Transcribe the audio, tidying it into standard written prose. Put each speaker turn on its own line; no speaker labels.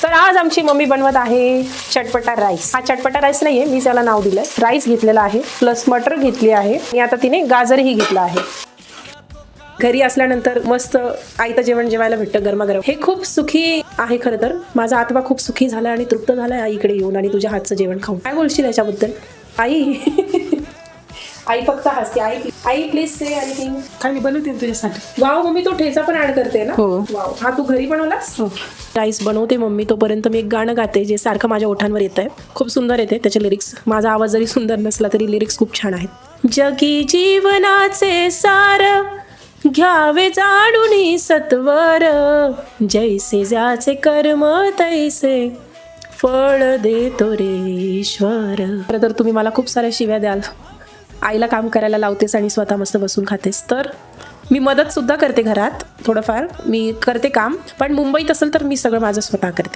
तर आज आमची मम्मी बनवत आहे चटपटा राईस. हा चटपटा राईस नाहीये, मी त्याला नाव दिलंय. राईस घेतलेला आहे, प्लस मटर घेतली आहे आणि आता तिने गाजरही घेतला आहे. घरी असल्यानंतर मस्त आईचं जेवण जेवायला भेटतं गरमागरम. हे खूप सुखी आहे खरं तर. माझा आत्मा खूप सुखी झालाय आणि तृप्त झालाय आईकडे येऊन आणि तुझ्या हातचं जेवण खाऊन. काय बोलशील याच्याबद्दल आई? आई फक्त हसते. आई प्लीज से एनीथिंग.
काय मी बनवते तुझ्यासाठी.
वाव मम्मी, तो ठेचा पण ऍड करते ना?
हो.
वाव, हा तू घरी बनवलास?
हो.
राईस बनवते मम्मी, तोपर्यंत मी एक गाणं गाते जे सारखं माझ्या ओठांवर येत आहे. खूप सुंदर येते त्याचे लिरिक्स. माझा आवाज जरी सुंदर नसला तरी लिरिक्स खूप छान आहेत. जगी जीवनाचे सार घ्यावे जाणून सत्वर, जैसे ज्याचे कर्म तैसे फळ देतो रे ईश्वर. खरं तर तुम्ही मला खूप साऱ्या शिव्या द्याल, आईला काम करायला लावतेस आणि स्वतः मस्त बसून खातेस. तर मी मदत सुद्धा करते घरात, थोडंफार मी करते काम, पण मुंबईत असेल तर मी सगळं माझं स्वतः करते.